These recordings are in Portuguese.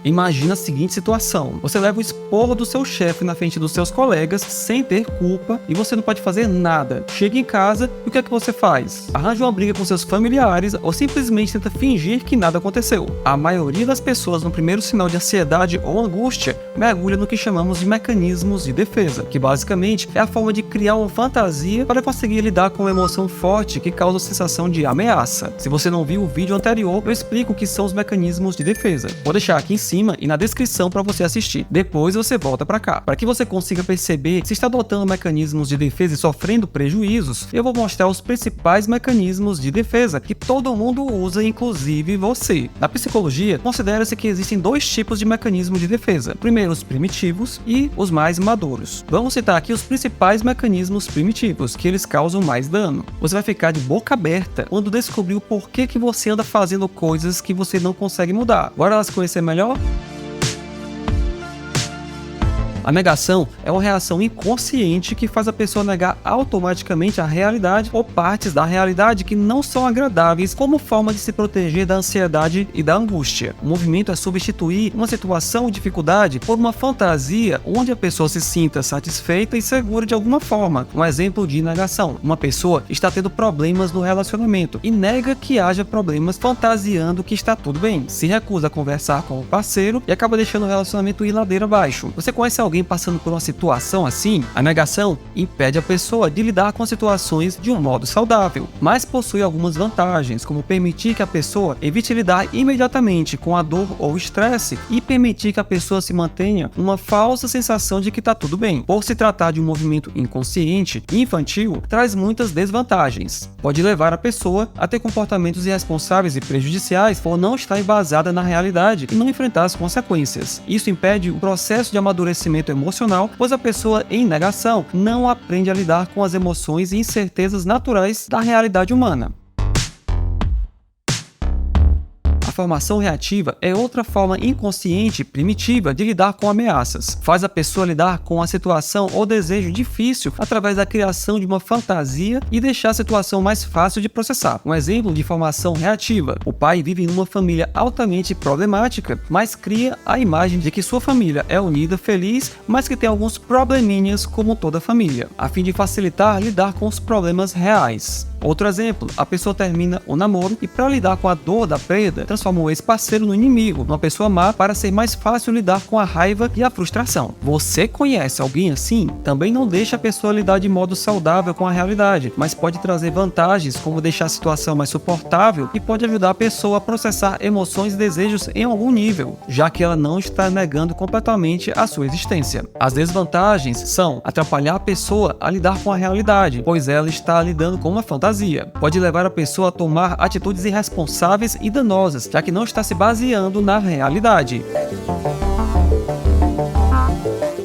Imagina a seguinte situação: você leva o esporro do seu chefe na frente dos seus colegas sem ter culpa e você não pode fazer nada. Chega em casa e o que é que você faz? Arranja uma briga com seus familiares ou simplesmente tenta fingir que nada aconteceu. A maioria das pessoas, no primeiro sinal de ansiedade ou angústia, mergulha no que chamamos de mecanismos de defesa, que basicamente é a forma de criar uma fantasia para conseguir lidar com uma emoção forte que causa a sensação de ameaça. Se você não viu o vídeo anterior, eu explico o que são os mecanismos de defesa. Vou deixar aqui em cima e na descrição para você assistir. Depois você volta para cá. Para que você consiga perceber se está adotando mecanismos de defesa e sofrendo prejuízos, eu vou mostrar os principais mecanismos de defesa que todo mundo usa, inclusive você. Na psicologia, considera-se que existem dois tipos de mecanismos de defesa. Primeiro, os primitivos e os mais maduros. Vamos citar aqui os principais mecanismos primitivos, que eles causam mais dano. Você vai ficar de boca aberta quando descobrir o porquê que você anda fazendo coisas que você não consegue mudar. Bora elas conhecer melhor? A negação é uma reação inconsciente que faz a pessoa negar automaticamente a realidade ou partes da realidade que não são agradáveis como forma de se proteger da ansiedade e da angústia. O movimento é substituir uma situação ou dificuldade por uma fantasia onde a pessoa se sinta satisfeita e segura de alguma forma. Um exemplo de negação: uma pessoa está tendo problemas no relacionamento e nega que haja problemas fantasiando que está tudo bem. Se recusa a conversar com o parceiro e acaba deixando o relacionamento ir ladeira abaixo. Você conhece alguém passando por uma situação assim? A negação impede a pessoa de lidar com situações de um modo saudável, mas possui algumas vantagens, como permitir que a pessoa evite lidar imediatamente com a dor ou estresse e permitir que a pessoa se mantenha uma falsa sensação de que está tudo bem. Por se tratar de um movimento inconsciente e infantil, traz muitas desvantagens. Pode levar a pessoa a ter comportamentos irresponsáveis e prejudiciais por não estar embasada na realidade e não enfrentar as consequências. Isso impede o processo de amadurecimento emocional, pois a pessoa em negação não aprende a lidar com as emoções e incertezas naturais da realidade humana. A formação reativa é outra forma inconsciente e primitiva de lidar com ameaças. Faz a pessoa lidar com a situação ou desejo difícil através da criação de uma fantasia e deixar a situação mais fácil de processar. Um exemplo de formação reativa: o pai vive em uma família altamente problemática, mas cria a imagem de que sua família é unida, feliz, mas que tem alguns probleminhas como toda família, a fim de facilitar lidar com os problemas reais. Outro exemplo: a pessoa termina o namoro e, para lidar com a dor da perda, transforma o ex-parceiro no inimigo, numa pessoa má, para ser mais fácil lidar com a raiva e a frustração. Você conhece alguém assim? Também não deixa a pessoa lidar de modo saudável com a realidade, mas pode trazer vantagens, como deixar a situação mais suportável e pode ajudar a pessoa a processar emoções e desejos em algum nível, já que ela não está negando completamente a sua existência. As desvantagens são atrapalhar a pessoa a lidar com a realidade, pois ela está lidando com uma fantasia. Pode levar a pessoa a tomar atitudes irresponsáveis e danosas, já que não está se baseando na realidade.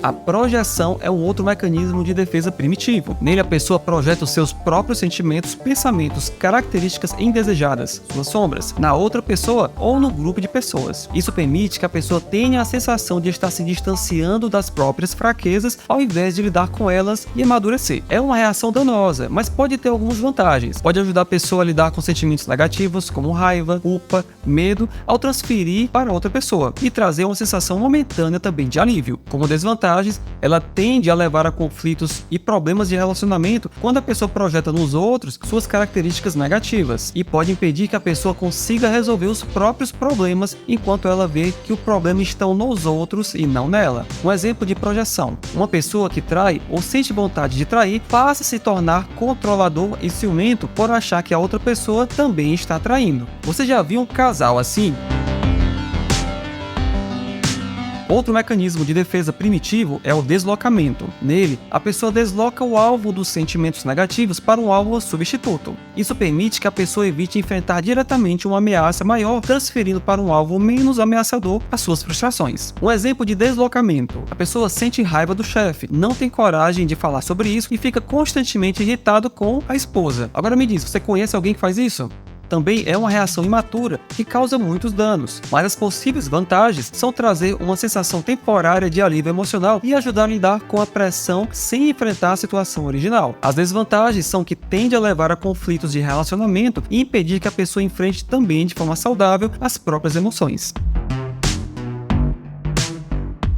A projeção é um outro mecanismo de defesa primitivo. Nele, a pessoa projeta os seus próprios sentimentos, pensamentos, características indesejadas, suas sombras, na outra pessoa ou no grupo de pessoas. Isso permite que a pessoa tenha a sensação de estar se distanciando das próprias fraquezas ao invés de lidar com elas e amadurecer. É uma reação danosa, mas pode ter algumas vantagens. Pode ajudar a pessoa a lidar com sentimentos negativos, como raiva, culpa, medo, ao transferir para outra pessoa e trazer uma sensação momentânea também de alívio. Como desvantagem, ela tende a levar a conflitos e problemas de relacionamento quando a pessoa projeta nos outros suas características negativas e pode impedir que a pessoa consiga resolver os próprios problemas enquanto ela vê que o problema está nos outros e não nela. Um exemplo de projeção: uma pessoa que trai ou sente vontade de trair passa a se tornar controlador e ciumento por achar que a outra pessoa também está traindo. Você já viu um casal assim? Outro mecanismo de defesa primitivo é o deslocamento. Nele, a pessoa desloca o alvo dos sentimentos negativos para um alvo substituto. Isso permite que a pessoa evite enfrentar diretamente uma ameaça maior, transferindo para um alvo menos ameaçador as suas frustrações. Um exemplo de deslocamento: a pessoa sente raiva do chefe, não tem coragem de falar sobre isso e fica constantemente irritado com a esposa. Agora me diz, você conhece alguém que faz isso? Também é uma reação imatura que causa muitos danos, mas as possíveis vantagens são trazer uma sensação temporária de alívio emocional e ajudar a lidar com a pressão sem enfrentar a situação original. As desvantagens são que tende a levar a conflitos de relacionamento e impedir que a pessoa enfrente também de forma saudável as próprias emoções.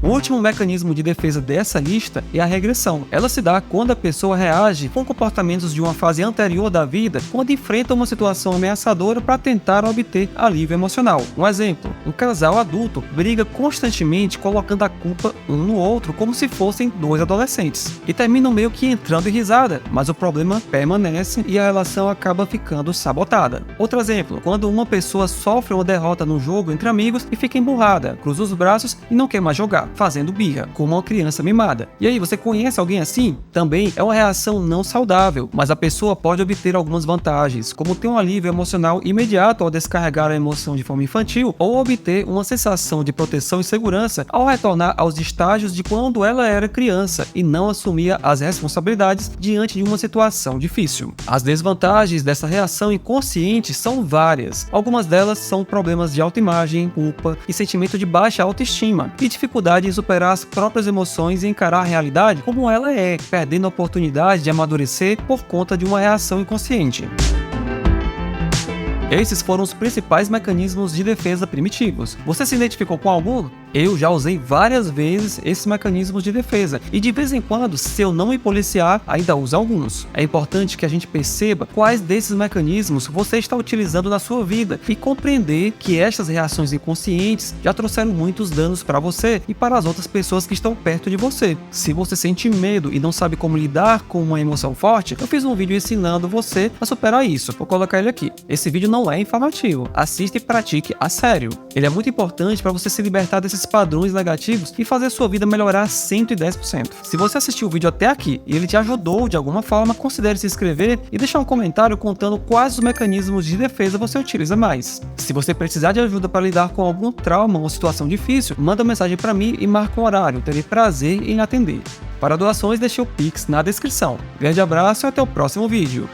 O último mecanismo de defesa dessa lista é a regressão. Ela se dá quando a pessoa reage com comportamentos de uma fase anterior da vida, quando enfrenta uma situação ameaçadora para tentar obter alívio emocional. Um exemplo, um casal adulto briga constantemente colocando a culpa um no outro como se fossem dois adolescentes, e terminam meio que entrando em risada, mas o problema permanece e a relação acaba ficando sabotada. Outro exemplo, quando uma pessoa sofre uma derrota no jogo entre amigos e fica emburrada, cruza os braços e não quer mais jogar, fazendo birra, como uma criança mimada. E aí, você conhece alguém assim? Também é uma reação não saudável, mas a pessoa pode obter algumas vantagens, como ter um alívio emocional imediato ao descarregar a emoção de forma infantil, ou obter uma sensação de proteção e segurança ao retornar aos estágios de quando ela era criança e não assumia as responsabilidades diante de uma situação difícil. As desvantagens dessa reação inconsciente são várias. Algumas delas são problemas de autoimagem, culpa e sentimento de baixa autoestima, e dificuldade em superar as próprias emoções e encarar a realidade como ela é, perdendo a oportunidade de amadurecer por conta de uma reação inconsciente. Esses foram os principais mecanismos de defesa primitivos. Você se identificou com algum? Eu já usei várias vezes esses mecanismos de defesa, e de vez em quando, se eu não me policiar, ainda uso alguns. É importante que a gente perceba quais desses mecanismos você está utilizando na sua vida e compreender que estas reações inconscientes já trouxeram muitos danos para você e para as outras pessoas que estão perto de você. Se você sente medo e não sabe como lidar com uma emoção forte, eu fiz um vídeo ensinando você a superar isso. Vou colocar ele aqui. Esse vídeo não é informativo. Assista e pratique a sério. Ele é muito importante para você se libertar desses padrões negativos e fazer sua vida melhorar 110%. Se você assistiu o vídeo até aqui e ele te ajudou de alguma forma, considere se inscrever e deixar um comentário contando quais os mecanismos de defesa você utiliza mais. Se você precisar de ajuda para lidar com algum trauma ou situação difícil, manda mensagem para mim e marca um horário. Terei prazer em atender. Para doações, deixe o Pix na descrição. Grande abraço e até o próximo vídeo.